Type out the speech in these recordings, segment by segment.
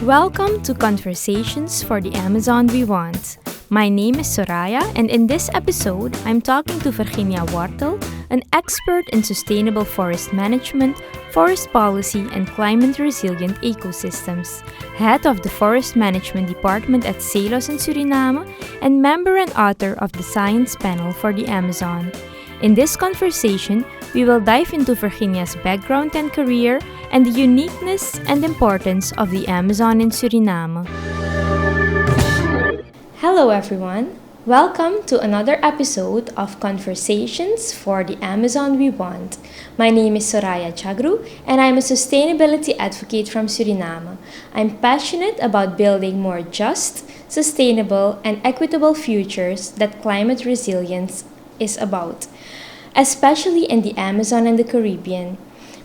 Welcome to Conversations for the Amazon We Want. My name is Soraya, and in this episode, I'm talking to Verginia Wortel, an expert in sustainable forest management, forest policy, and climate-resilient ecosystems, head of the Forest Management Department at CELOS in Suriname, and member and author of the Science Panel for the Amazon. In this conversation, we will dive into Verginia's background and career and the uniqueness and importance of the Amazon in Suriname. Hello everyone! Welcome to another episode of Conversations for the Amazon We Want. My name is Sorayadebie Jhagroe and I'm a sustainability advocate from Suriname. I'm passionate about building more just, sustainable, and equitable futures that climate resilience is about, especially in the Amazon and the Caribbean.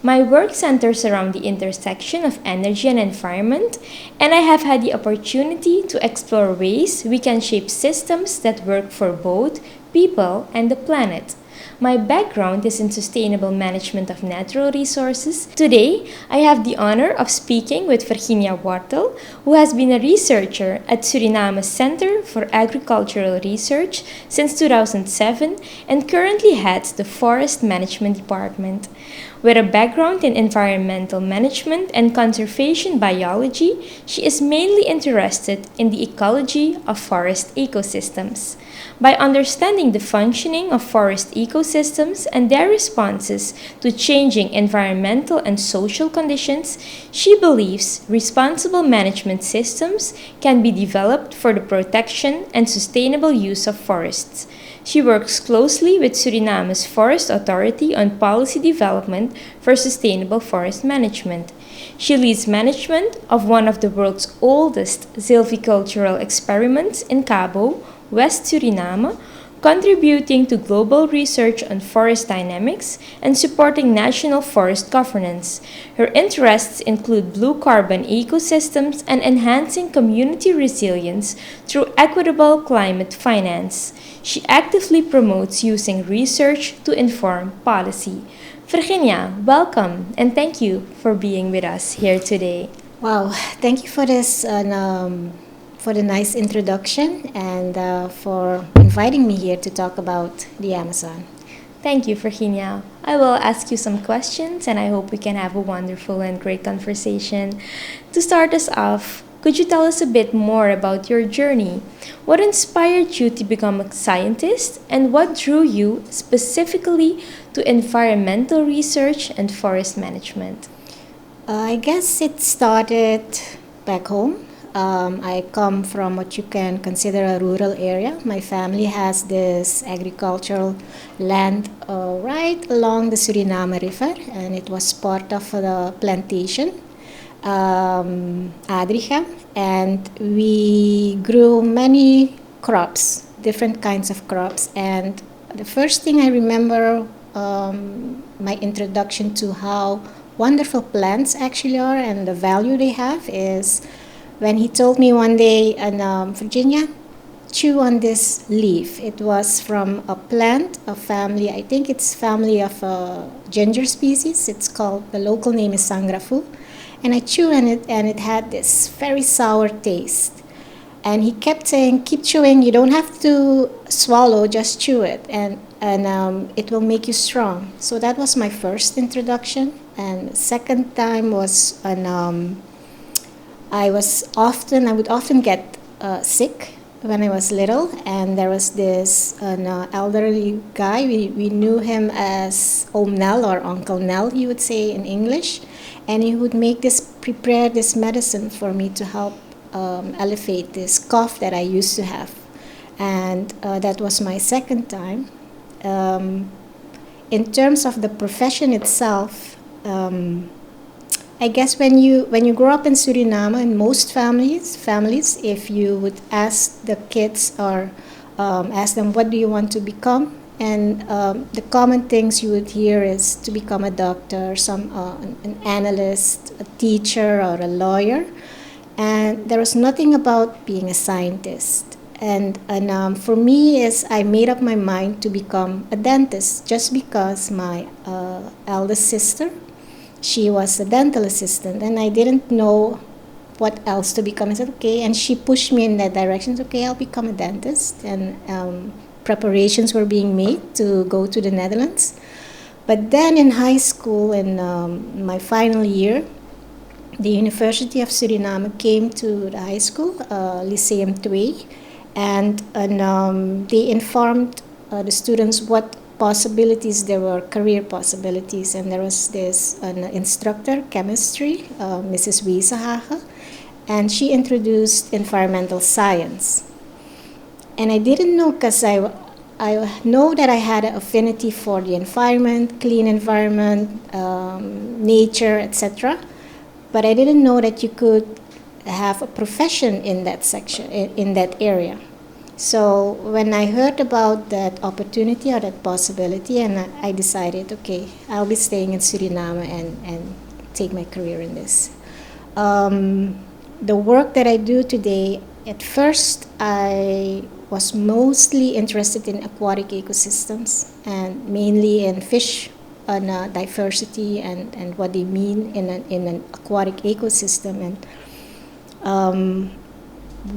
My work centers around the intersection of energy and environment, and I have had the opportunity to explore ways we can shape systems that work for both people and the planet. My background is in sustainable management of natural resources. Today, I have the honor of speaking with Verginia Wortel, who has been a researcher at Suriname's Center for Agricultural Research since 2007 and currently heads the Forest Management Department. With a background in environmental management and conservation biology, she is mainly interested in the ecology of forest ecosystems. By understanding the functioning of forest ecosystems and their responses to changing environmental and social conditions, she believes responsible management systems can be developed for the protection and sustainable use of forests. She works closely with Suriname's Forest Authority on policy development for sustainable forest management. She leads management of one of the world's oldest silvicultural experiments in Cabo, West Suriname, contributing to global research on forest dynamics and supporting national forest governance. Her interests include blue carbon ecosystems and enhancing community resilience through equitable climate finance. She actively promotes using research to inform policy. Verginia, welcome and thank you for being with us here today. Wow, thank you for this for the nice introduction and for inviting me here to talk about the Amazon. Thank you, Verginia. I will ask you some questions and I hope we can have a wonderful and great conversation. To start us off, could you tell us a bit more about your journey? What inspired you to become a scientist and what drew you specifically to environmental research and forest management? I guess it started back home. I come from what you can consider a rural area. My family has this agricultural land right along the Suriname River, and it was part of the plantation, Adrichem, and we grew many crops, different kinds of crops. And the first thing I remember, my introduction to how wonderful plants actually are and the value they have is when he told me one day, Virginia, chew on this leaf. It was from a plant, a family, I think it's family of a ginger species. It's called, the local name is sangrafu. And I chew on it and it had this very sour taste. And he kept saying, keep chewing, you don't have to swallow, just chew it. And it will make you strong. So that was my first introduction. And the second time was I would often get sick when I was little, and there was this elderly guy. We knew him as Oom Nel or Uncle Nel, he would say in English, and he would prepare this medicine for me to help alleviate this cough that I used to have, and that was my second time. In terms of the profession itself, I guess when you grow up in Suriname, in most families, if you would ask the kids or ask them what do you want to become, and the common things you would hear is to become a doctor, an analyst, a teacher, or a lawyer, and there was nothing about being a scientist. And for me, I made up my mind to become a dentist just because my eldest sister, she was a dental assistant, and I didn't know what else to become. I said, okay, and she pushed me in that direction. Okay, I'll become a dentist, and preparations were being made to go to the Netherlands. But then in high school, in my final year, the University of Suriname came to the high school, Lyceum 2, and they informed the students what possibilities there were, career possibilities. And there was this an instructor, chemistry, Mrs. Weesehage, and she introduced environmental science. And I didn't know, because I know that I had an affinity for the environment, clean environment, nature, etc. But I didn't know that you could have a profession in that section, in that area. So when I heard about that opportunity or that possibility, and I decided, okay, I'll be staying in Suriname and take my career in this. The work that I do today, at first I was mostly interested in aquatic ecosystems, and mainly in fish and diversity and what they mean in an aquatic ecosystem, and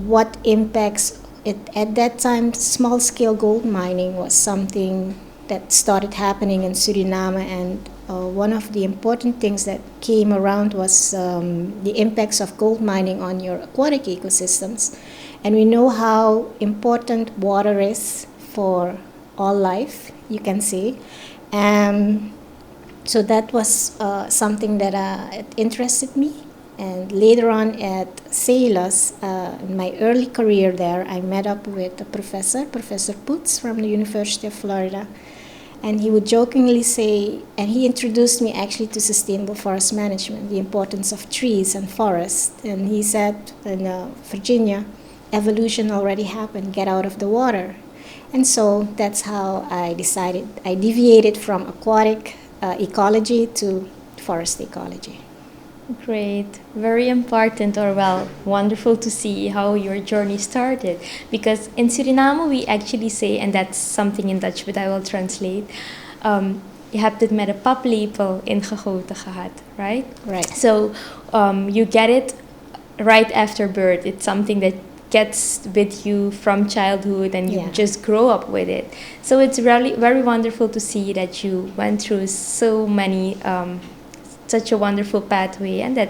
what impacts it. At that time, small-scale gold mining was something that started happening in Suriname, and one of the important things that came around was the impacts of gold mining on your aquatic ecosystems. And we know how important water is for all life, you can say. So that was something that interested me. And later on at CELOS, in my early career there, I met up with a Professor Putz from the University of Florida. And he would jokingly say, and he introduced me actually to sustainable forest management, the importance of trees and forests. And he said, in Virginia, evolution already happened, get out of the water. And so that's how I decided, I deviated from aquatic ecology to forest ecology. Great, very important, or well, wonderful to see how your journey started. Because in Suriname we actually say, and that's something in Dutch, but I will translate. Je hebt het met een paplepel ingegoten gehad, right? Right. So you get it right after birth. It's something that gets with you from childhood, and you just grow up with it. So it's really very wonderful to see that you went through so many. Such a wonderful pathway, and that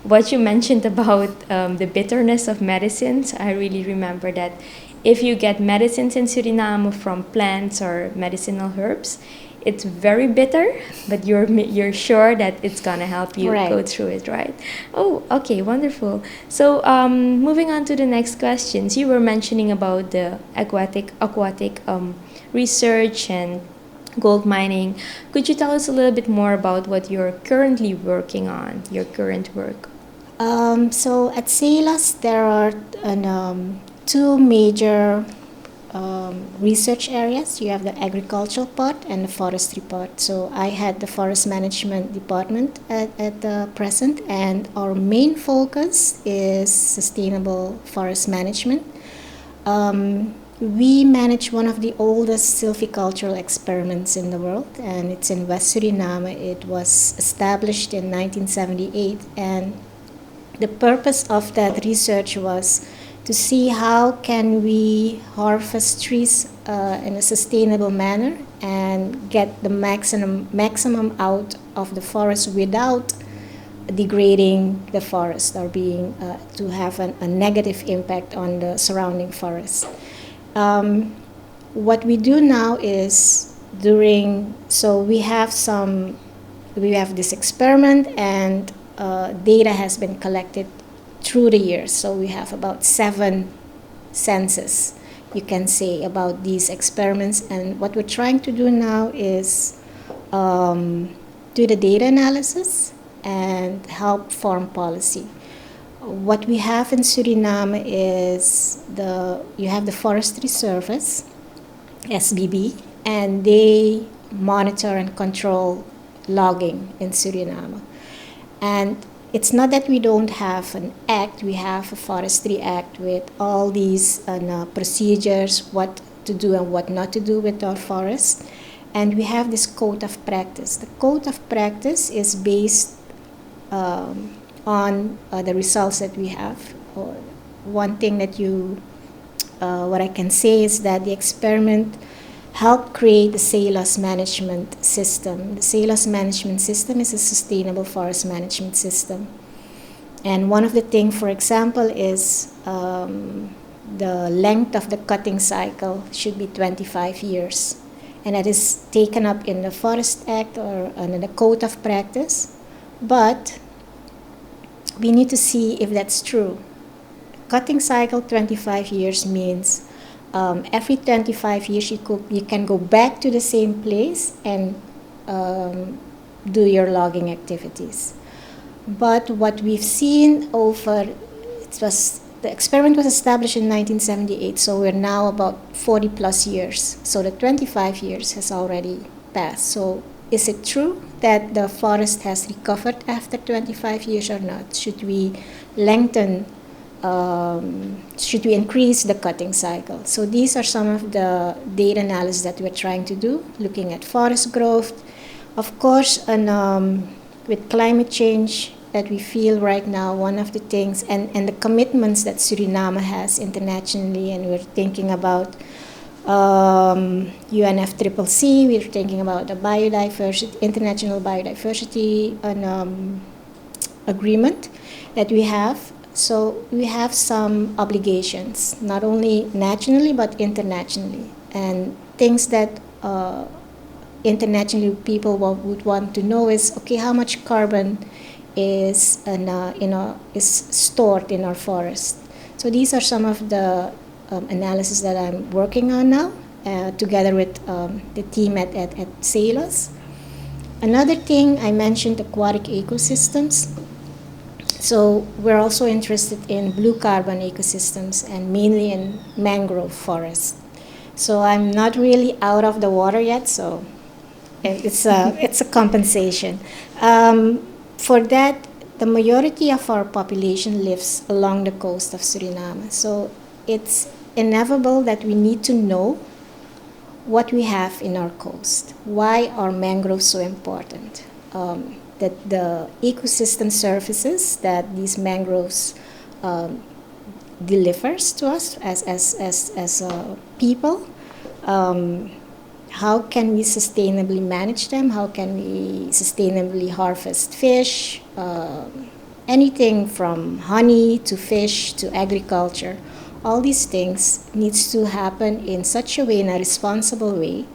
what you mentioned about the bitterness of medicines, I really remember that if you get medicines in Suriname from plants or medicinal herbs, it's very bitter, but you're sure that it's gonna help you go through it, right? Oh, okay, wonderful. So moving on to the next questions, you were mentioning about the aquatic research and gold mining. Could you tell us a little bit more about what you're currently working on, your current work? So at CELOS, there are two major research areas. You have the agricultural part and the forestry part. So I had the forest management department at the present, and our main focus is sustainable forest management. We manage one of the oldest silvicultural experiments in the world, and it's in West Suriname. It was established in 1978, and the purpose of that research was to see how can we harvest trees in a sustainable manner and get the maximum out of the forest without degrading the forest or being to have a negative impact on the surrounding forest. What we do now is we have this experiment, and data has been collected through the years. So we have about 7 census, you can say, about these experiments. And what we're trying to do now is do the data analysis and help form policy. What we have in Suriname is you have the Forestry Service, SBB, and they monitor and control logging in Suriname. And it's not that we don't have an act, we have a Forestry Act with all these procedures, what to do and what not to do with our forests. And we have this code of practice. The code of practice is based on on the results that we have. One thing that what I can say is that the experiment helped create the CELOS management system. The CELOS management system is a sustainable forest management system. And one of the things, for example, is the length of the cutting cycle should be 25 years. And that is taken up in the Forest Act or in the Code of Practice. But we need to see if that's true. Cutting cycle 25 years means every 25 years you can go back to the same place and do your logging activities. But what we've seen the experiment was established in 1978, so we're now about 40 plus years. So the 25 years has already passed. So is it true that the forest has recovered after 25 years or not? Should we should we increase the cutting cycle? So these are some of the data analysis that we're trying to do, looking at forest growth. Of course, with climate change that we feel right now, one of the things, and the commitments that Suriname has internationally, and we're thinking about UNFCCC, we're thinking about the biodiversity, international biodiversity agreement that we have. So we have some obligations, not only nationally but internationally, and things that internationally people would want to know is, okay, how much carbon is stored in our forest. So these are some of the analysis that I'm working on now, together with the team at CELOS. Another thing I mentioned, aquatic ecosystems. So we're also interested in blue carbon ecosystems and mainly in mangrove forests. So I'm not really out of the water yet, so it's a compensation. For that, the majority of our population lives along the coast of Suriname. So it's inevitable that we need to know what we have in our coast. Why are mangroves so important? That the ecosystem services that these mangroves delivers to us as people. How can we sustainably manage them? How can we sustainably harvest fish? Anything from honey to fish to agriculture. All these things needs to happen in such a way, in a responsible way,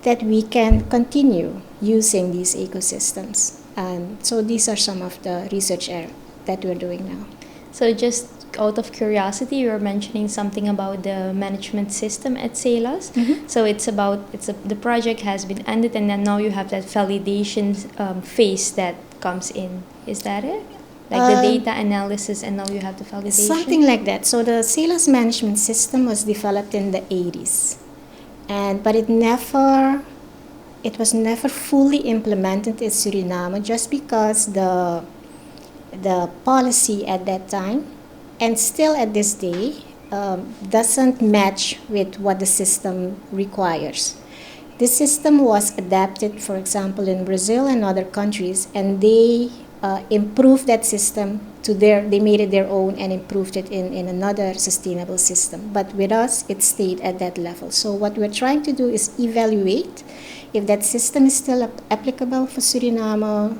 that we can continue using these ecosystems. And so these are some of the research that we're doing now. So just out of curiosity, you were mentioning something about the management system at CELOS. Mm-hmm. So the project has been ended, and then now you have that validation phase that comes in. Is that it? Like the data analysis, and now you have the validation? Something like that. So the CELOS management system was developed in the 80s. But it was never fully implemented in Suriname, just because the policy at that time, and still at this day, doesn't match with what the system requires. This system was adapted, for example, in Brazil and other countries, and they improved that system they made it their own and improved it in another sustainable system. But with us, it stayed at that level. So what we're trying to do is evaluate if that system is still applicable for Suriname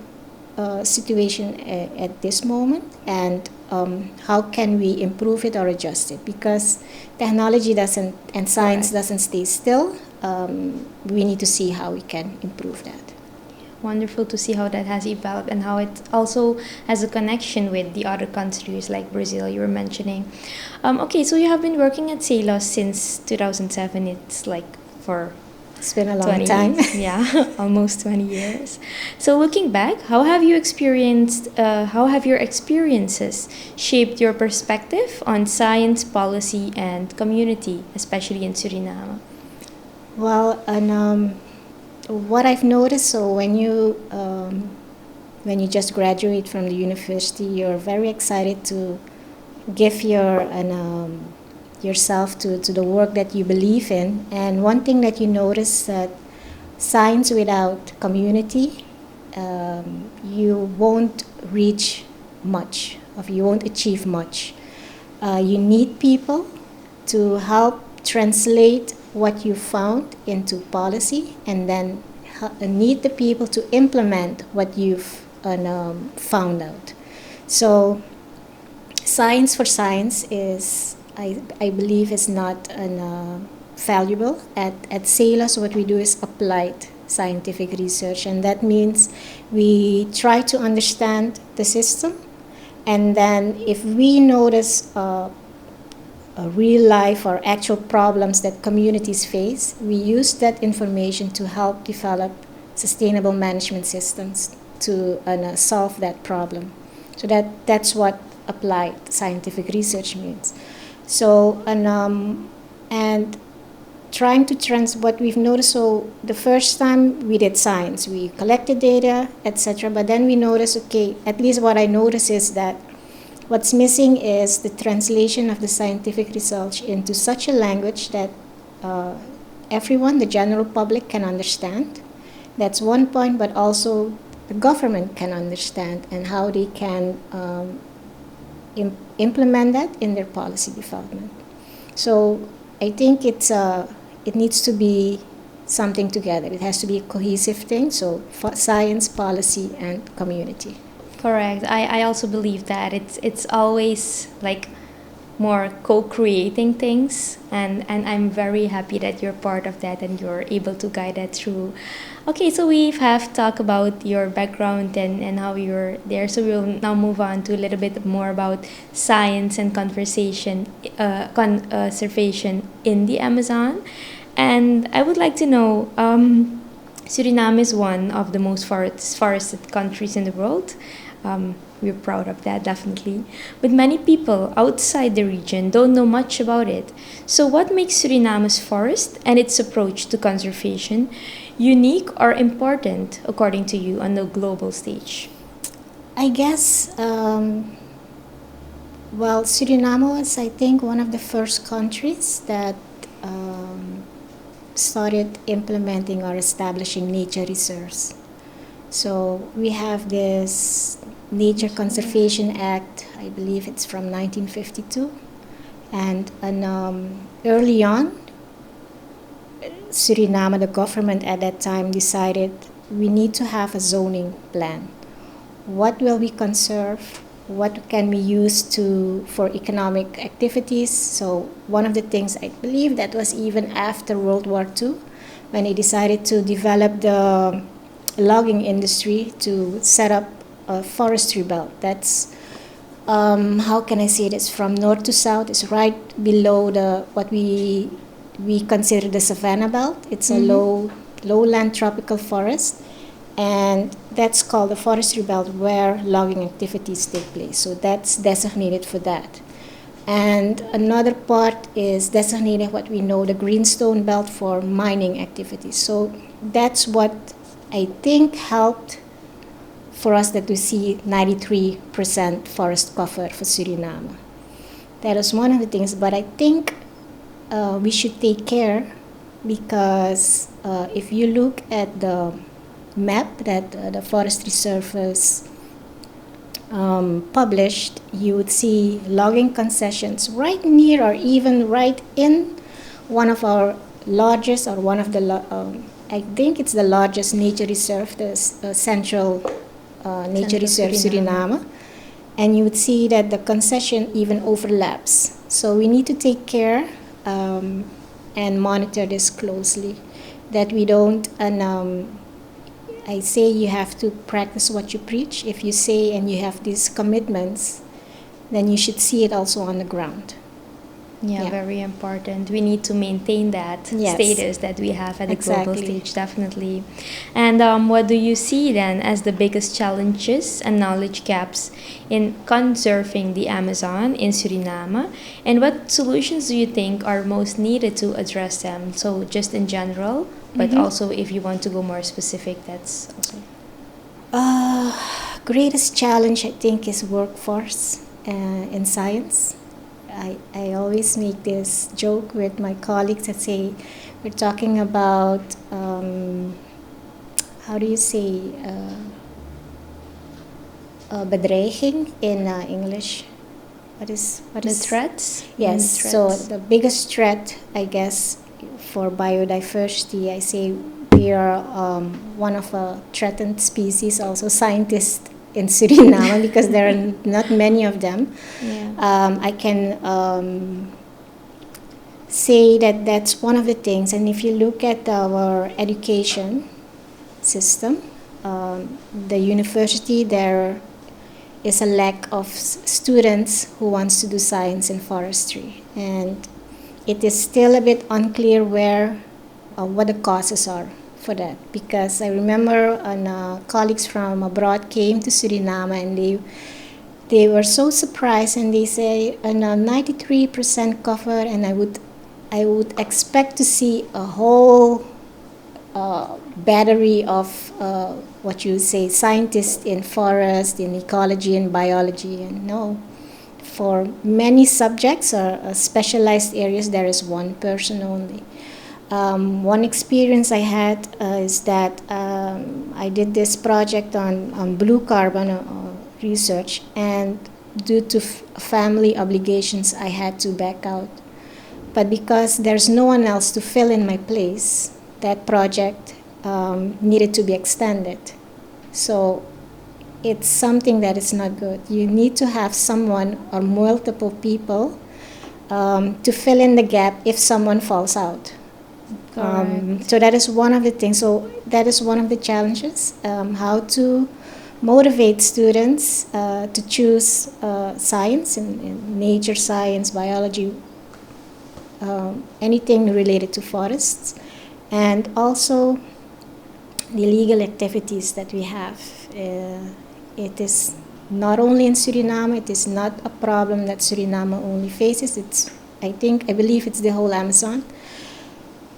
situation at this moment, and how can we improve it or adjust it, because technology doesn't and science doesn't stay still. We need to see how we can improve that. Wonderful to see how that has evolved and how it also has a connection with the other countries like Brazil you were mentioning. Okay, so you have been working at CELOS since 2007. It's been a long time. Yeah, almost 20 years. So looking back, how have your experiences shaped your perspective on science, policy, and community, especially in Suriname? Well, and what I've noticed, so when you just graduate from the university, you're very excited to give yourself to the work that you believe in. And one thing that you notice that science without community, you won't reach much, or you won't achieve much. You need people to help translate what you found into policy, and then need the people to implement what you've found out. So science for science is, I believe, is not valuable. At CELOS, what we do is applied scientific research, and that means we try to understand the system, and then if we notice real life or actual problems that communities face, we use that information to help develop sustainable management systems to solve that problem. So that's what applied scientific research means. So and trying to what we've noticed. So the first time we did science, we collected data, etc. But then we noticed, okay, at least what I noticed is that what's missing is the translation of the scientific results into such a language that everyone, the general public, can understand. That's one point, but also the government can understand and how they can implement that in their policy development. So I think it needs to be something together. It has to be a cohesive thing, so science, policy, and community. Correct. I also believe that it's always like more co-creating things, and I'm very happy that you're part of that and you're able to guide that through. Okay, so we have talked about your background and how you're there, so we'll now move on to a little bit more about science and conservation in the Amazon. And I would like to know, Suriname is one of the most forested countries in the world. We're proud of that, definitely. But many people outside the region don't know much about it. So what makes Suriname's forest and its approach to conservation unique or important, according to you, on the global stage? I guess, Suriname was, I think, one of the first countries that started implementing or establishing nature reserves. So we have this Nature Conservation Act, I believe it's from 1952, and early on, Suriname, the government at that time, decided we need to have a zoning plan. What will we conserve? What can we use for economic activities? So one of the things, I believe that was even after World War II, when they decided to develop the logging industry to set up a forestry belt. That's how can I say this? From north to south, it's right below what we consider the savanna belt. It's a lowland tropical forest, and that's called the forestry belt where logging activities take place. So that's designated for that. And another part is designated what we know the greenstone belt for mining activities. So that's what I think helped for us that we see 93% forest cover for Suriname. That is one of the things, but I think we should take care because if you look at the map that the Forestry Service published, you would see logging concessions right near or even right in one of our largest or one of the, I think it's the largest nature reserve, the Central Nature Reserve Suriname. And you would see that the concession even overlaps. So we need to take care and monitor this closely, that we don't, and I say you have to practice what you preach. If you say and you have these commitments, then you should see it also on the ground. Yeah, very important. We need to maintain that status that we have at the global stage, definitely. And what do you see then as the biggest challenges and knowledge gaps in conserving the Amazon in Suriname? And what solutions do you think are most needed to address them? So just in general, but also if you want to go more specific, that's also. Greatest challenge, I think, is workforce in science. I always make this joke with my colleagues that say we're talking about, how do you say, bedreiging in English. What is the threats? Yes. So the biggest threat, I guess, for biodiversity, I say we are one of a threatened species. Also, scientists in Suriname because there are not many of them. Yeah. I can say that that's one of the things. And if you look at our education system, the university, there is a lack of students who wants to do science and forestry, and it is still a bit unclear what the causes are for that. Because I remember colleagues from abroad came to Suriname and they were so surprised, and they say, 93% cover, and I would expect to see a whole battery of what you say scientists in forest, in ecology and biology, and no. For many subjects or specialized areas, there is one person only. One experience I had is that I did this project on blue carbon research, and due to family obligations, I had to back out. But because there's no one else to fill in my place, that project needed to be extended. So it's something that is not good. You need to have someone or multiple people to fill in the gap if someone falls out. So that is one of the things. So that is one of the challenges, how to motivate students to choose science, in nature science, biology, anything related to forests, and also the illegal activities that we have. It is not only in Suriname, it is not a problem that Suriname only faces. I believe it's the whole Amazon.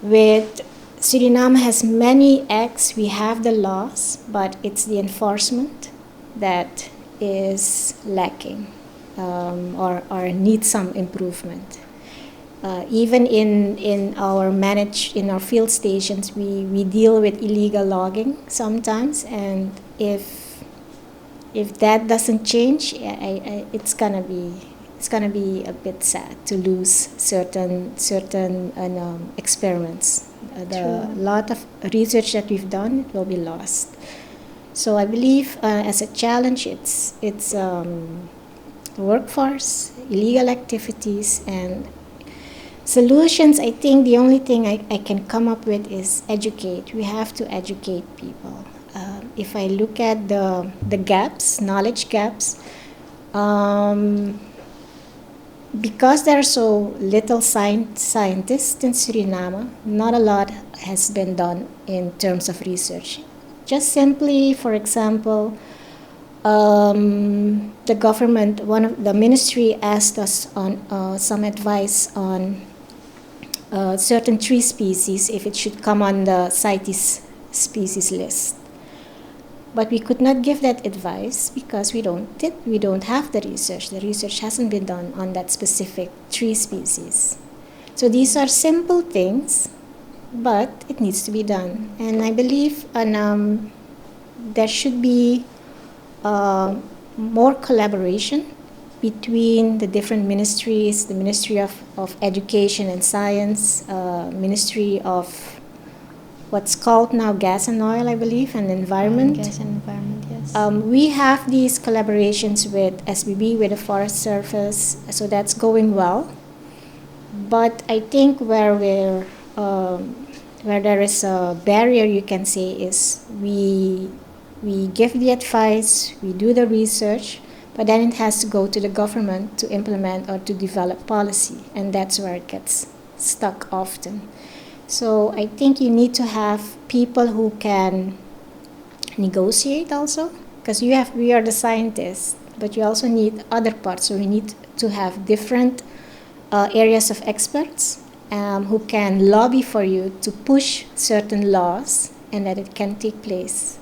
Suriname has many acts, we have the laws, but it's the enforcement that is lacking or needs some improvement. Even in our field stations, we deal with illegal logging sometimes, and if that doesn't change, it's gonna be a bit sad to lose certain experiments. The lot of research that we've done will be lost. So I believe as a challenge, it's workforce, illegal activities, and solutions. I think the only thing I can come up with is educate. We have to educate people. If I look at the gaps, knowledge gaps, because there are so little scientists in Suriname, not a lot has been done in terms of research. Just simply, for example, the government, the ministry asked us on some advice on certain tree species, if it should come on the CITES species list. But we could not give that advice because we don't have the research. The research hasn't been done on that specific tree species. So these are simple things, but it needs to be done. And I believe there should be more collaboration between the different ministries, the Ministry of Education and Science, Ministry of what's called now Gas and Oil, I believe, and Environment. Gas and Environment, yes. We have these collaborations with SBB, with the Forest Service, so that's going well. But I think where there is a barrier, you can say, is we give the advice, we do the research, but then it has to go to the government to implement or to develop policy, and that's where it gets stuck often. So I think you need to have people who can negotiate also, because we are the scientists, but you also need other parts. So we need to have different areas of experts who can lobby for you to push certain laws and that it can take place.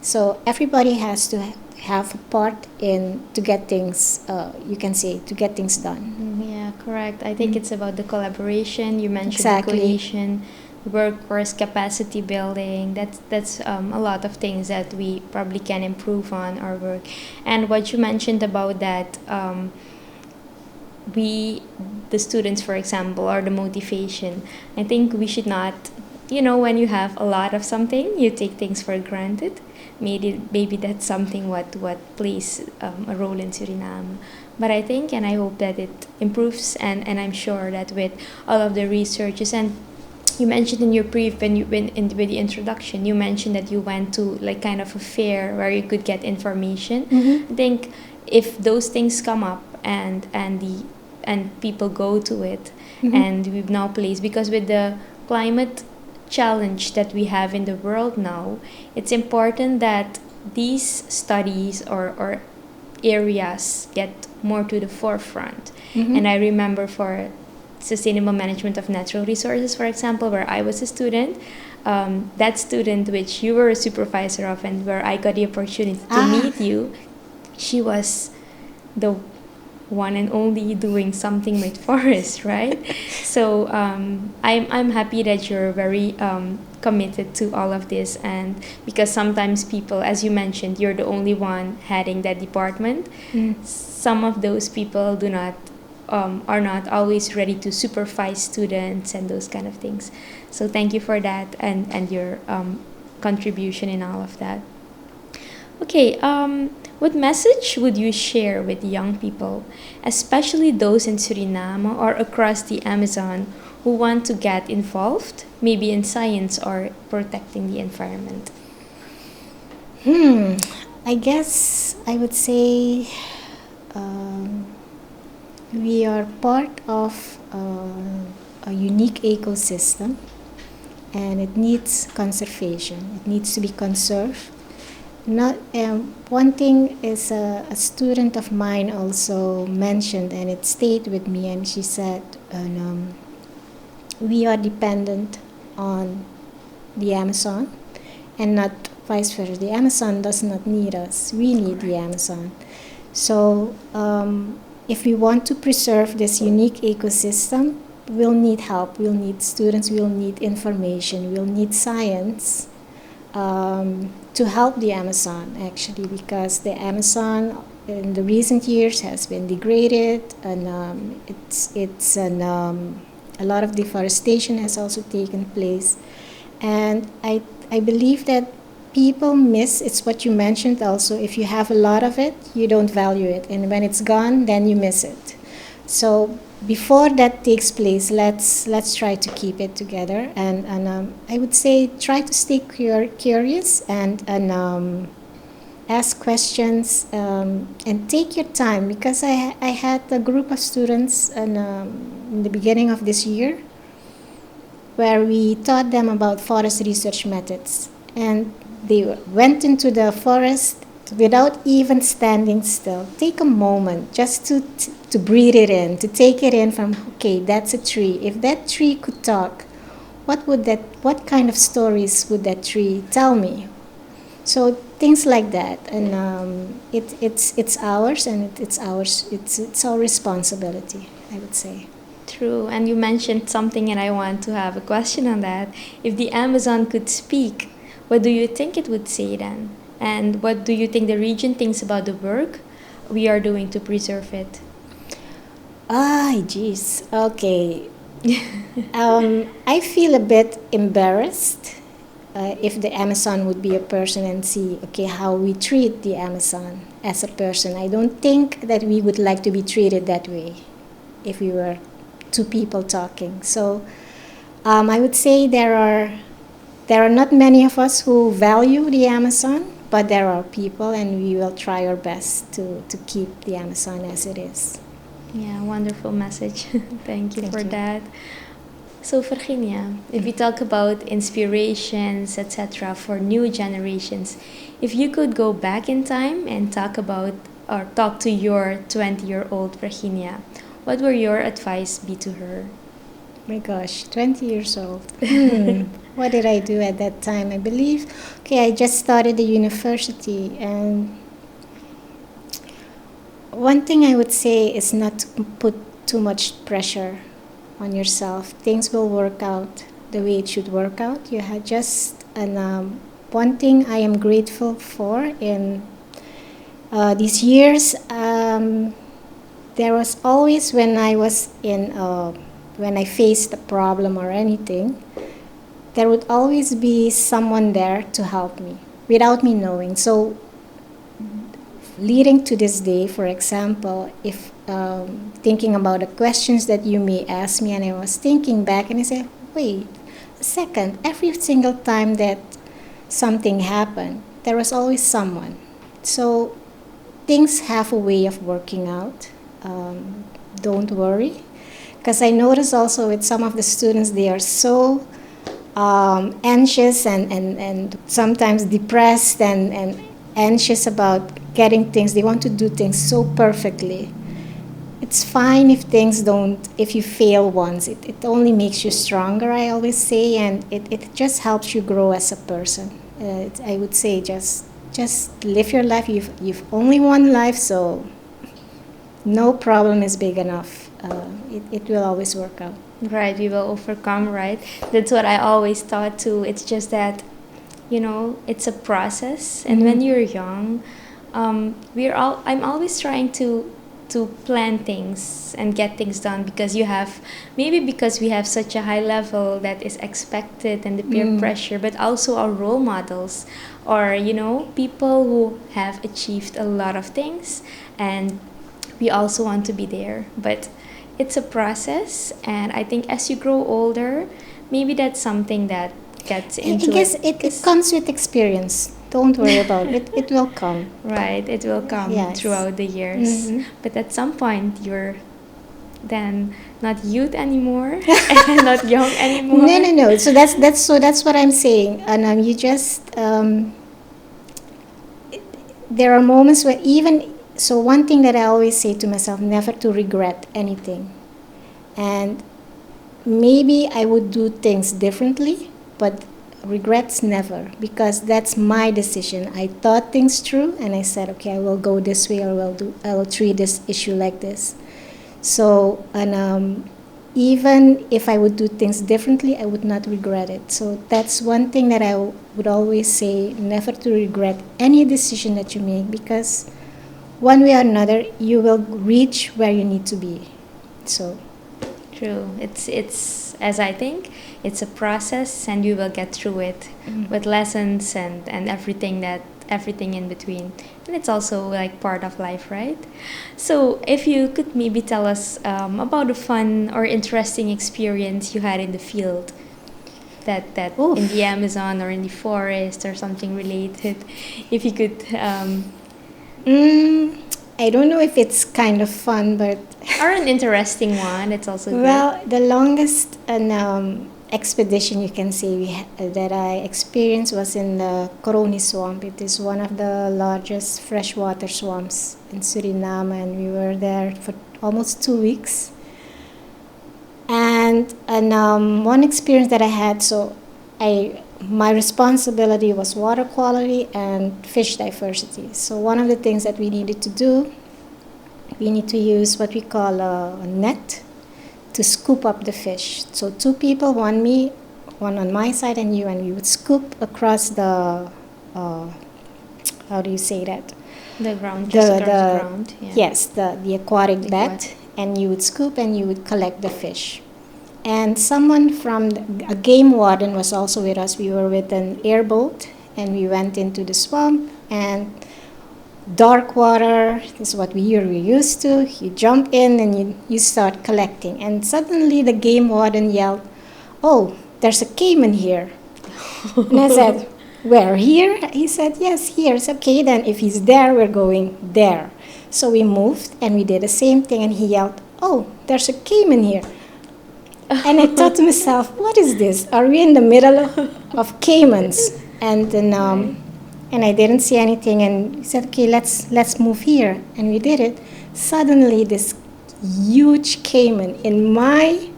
So everybody has to have a part to get things, to get things done. Yeah, correct. I think it's about the collaboration. You mentioned Exactly. the coalition, workforce capacity building. That's a lot of things that we probably can improve on our work. And what you mentioned about that, we, the students, for example, or the motivation, I think we should not, when you have a lot of something, you take things for granted. Maybe that's something what plays a role in Suriname. But I think and I hope that it improves, and I'm sure that with all of the researches, and you mentioned in your brief with the introduction, you mentioned that you went to like kind of a fair where you could get information. Mm-hmm. I think if those things come up and people go to it, Mm-hmm. and we've now placed, because with the climate challenge that we have in the world now, it's important that these studies or areas get more to the forefront. Mm-hmm. And I remember for sustainable management of natural resources, for example, where I was a student, that student which you were a supervisor of and where I got the opportunity to meet you, she was the one and only doing something with forests, right? So I'm happy that you're very committed to all of this, and because sometimes people, as you mentioned, you're the only one heading that department. Some of those people do not are not always ready to supervise students and those kind of things. So thank you for that and your contribution in all of that. Okay, what message would you share with young people, especially those in Suriname or across the Amazon who want to get involved, maybe in science or protecting the environment? I guess I would say we are part of a unique ecosystem, and it needs conservation. It needs to be conserved. Not one thing is a student of mine also mentioned, and it stayed with me. And she said, "We are dependent on the Amazon, and not vice versa. The Amazon does not need us. We need the Amazon. So, if we want to preserve this unique ecosystem, we'll need help. We'll need students. We'll need information. We'll need science." To help the Amazon, actually, because the Amazon in the recent years has been degraded, and a lot of deforestation has also taken place. And I believe that people miss, it's what you mentioned also, if you have a lot of it, you don't value it, and when it's gone, then you miss it. So before that takes place, let's try to keep it together, and I would say try to stay curious and ask questions, and take your time, because I had a group of students in the beginning of this year where we taught them about forest research methods, and they went into the forest without even standing still. Take a moment just to breathe it in, to take it in from, okay, that's a tree. If that tree could talk, what kind of stories would that tree tell me? So things like that, and it's ours, and it's our responsibility, I would say. True, and you mentioned something, and I want to have a question on that. If the Amazon could speak, what do you think it would say then? And what do you think the region thinks about the work we are doing to preserve it? Geez. Okay. I feel a bit embarrassed if the Amazon would be a person and see, okay, how we treat the Amazon as a person. I don't think that we would like to be treated that way if we were two people talking. So I would say there are not many of us who value the Amazon, but there are people, and we will try our best to keep the Amazon as it is. Yeah, wonderful message. Thank you for that. So Virginia, if we talk about inspirations, etc., for new generations, if you could go back in time and talk to your 20-year-old Virginia, what would your advice be to her? My gosh, 20 years old. What did I do at that time? I believe, I just started the university, and one thing I would say is not to put too much pressure on yourself. Things will work out the way it should work out. You had just one thing I am grateful for in these years. There was always when I faced a problem or anything, there would always be someone there to help me without me knowing. So leading to this day, for example, if thinking about the questions that you may ask me, and I was thinking back and I said, wait a second, every single time that something happened, there was always someone. So things have a way of working out. Don't worry. Because I notice also with some of the students, they are so anxious and sometimes depressed and anxious about getting things. They want to do things so perfectly. It's fine if you fail once. It only makes you stronger, I always say, and it just helps you grow as a person. I would say just live your life. You've only one life, so no problem is big enough. It will always work out. Right, we will overcome, right? That's what I always thought too. It's just that, it's a process. And when you're young, I'm always trying to plan things and get things done because we have such a high level that is expected and the peer pressure, but also our role models or, people who have achieved a lot of things, and we also want to be there. But it's a process, and I think as you grow older, maybe that's something that gets into I guess it comes with experience. Don't worry about it. It will come. Right, it will come throughout the years. But at some point, you're then not youth anymore and not young anymore. No. So that's what I'm saying. And you just there are moments where so one thing that I always say to myself, never to regret anything. And maybe I would do things differently, but regrets never, because that's my decision. I thought things through and I said, okay, I will go this way, or I will treat this issue like this. So, and even if I would do things differently, I would not regret it. So that's one thing that I would always say, never to regret any decision that you make, because one way or another, you will reach where you need to be. So true. It's as I think, it's a process, and you will get through it with lessons and everything in between. And it's also like part of life, right? So if you could maybe tell us about a fun or interesting experience you had in the field, that in the Amazon or in the forest or something related, if you could. I don't know if it's kind of fun, but or an interesting one. It's also good. Well, the longest expedition you can say that I experienced was in the Coroni swamp. It is one of the largest freshwater swamps in Suriname, and we were there for almost 2 weeks. And one experience that I had, my responsibility was water quality and fish diversity. So one of the things that we needed to do, we need to use what we call a net to scoop up the fish. So 2 people, one on my side and you, and we would scoop across the, how do you say that? The ground, just across the ground. Yeah. Yes, the aquatic bed, and you would scoop and you would collect the fish. And someone from a game warden was also with us. We were with an airboat, and we went into the swamp, and dark water is what we're used to. You jump in and you start collecting. And suddenly the game warden yelled, "Oh, there's a caiman here." And I said, "Where, here?" He said, "Yes, here." I said, "Okay, then if he's there, we're going there." So we moved and we did the same thing, and he yelled, "Oh, there's a caiman here." And I thought to myself, what is this? Are we in the middle of caimans? And then, and I didn't see anything, and he said, "Okay, let's move here." And we did it. Suddenly, this huge caiman, in my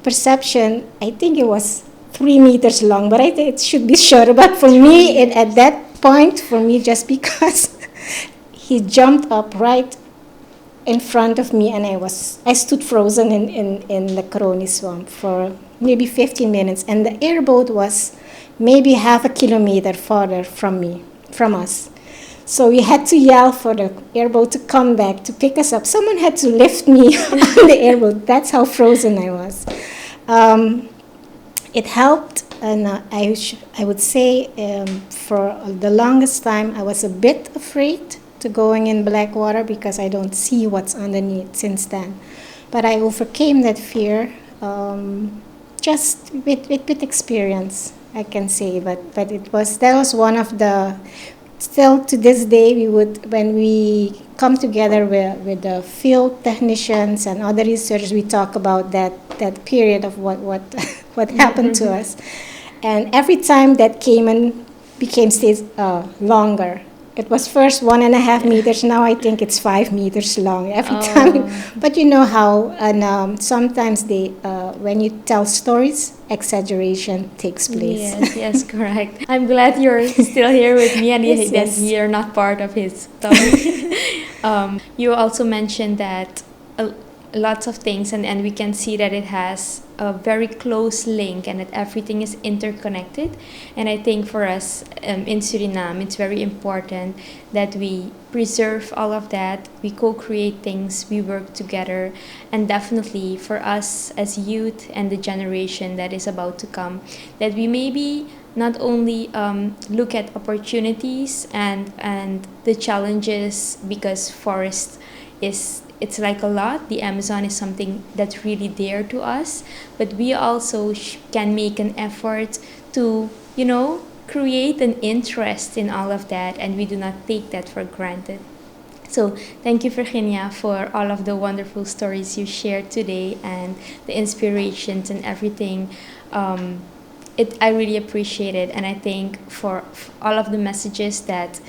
perception, I think it was 3 meters long, but I think it should be shorter. But for me, at that point, just because he jumped up right in front of me, and I stood frozen in the Caroni swamp for maybe 15 minutes, and the airboat was maybe half a kilometer farther from us. So we had to yell for the airboat to come back to pick us up. Someone had to lift me on the airboat. That's how frozen I was. It helped, and I would say for the longest time I was a bit afraid to going in black water because I don't see what's underneath since then. But I overcame that fear just with experience, I can say. But that was one of the. Still to this day, when we come together with the field technicians and other researchers, we talk about that period of what happened to us. And every time that came and became longer. It was first 1.5 meters. Now I think it's 5 meters long every time. But you know how, and sometimes when you tell stories, exaggeration takes place. Yes, correct. I'm glad you're still here with me and that you're not part of his story. You also mentioned that lots of things, and we can see that it has a very close link and that everything is interconnected. And I think for us in Suriname, it's very important that we preserve all of that, we co-create things, we work together, and definitely for us as youth and the generation that is about to come, that we maybe not only look at opportunities and the challenges, because forest it's like a lot. The Amazon is something that's really dear to us, but we also can make an effort to, create an interest in all of that, and we do not take that for granted. So thank you, Verginia, for all of the wonderful stories you shared today and the inspirations and everything. I really appreciate it, and I think for all of the messages that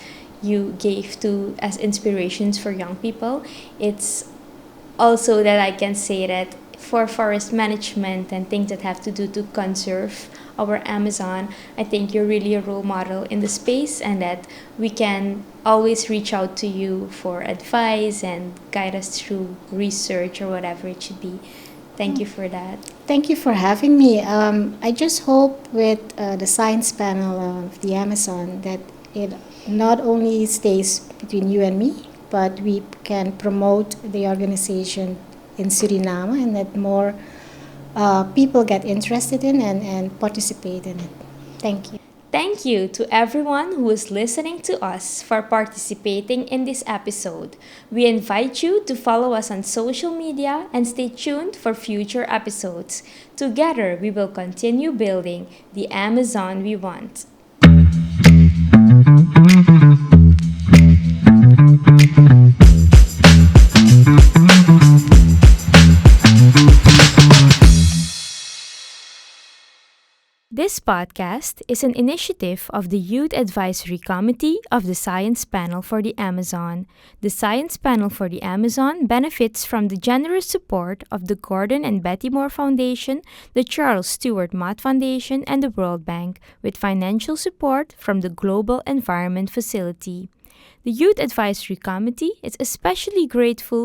you gave as inspirations for young people, it's also that I can say that for forest management and things that have to do to conserve our Amazon, I think you're really a role model in the space, and that we can always reach out to you for advice and guide us through research or whatever it should be. Thank you for that. Thank you for having me. I just hope with the science panel of the Amazon that it not only stays between you and me, but we can promote the organization in Suriname, and that more people get interested in and participate in it. Thank you. Thank you to everyone who is listening to us for participating in this episode. We invite you to follow us on social media and stay tuned for future episodes. Together, we will continue building the Amazon we want. This podcast is an initiative of the Youth Advisory Committee of the Science Panel for the Amazon. The Science Panel for the Amazon benefits from the generous support of the Gordon and Betty Moore Foundation, the Charles Stewart Mott Foundation, and the World Bank, with financial support from the Global Environment Facility. The Youth Advisory Committee is especially grateful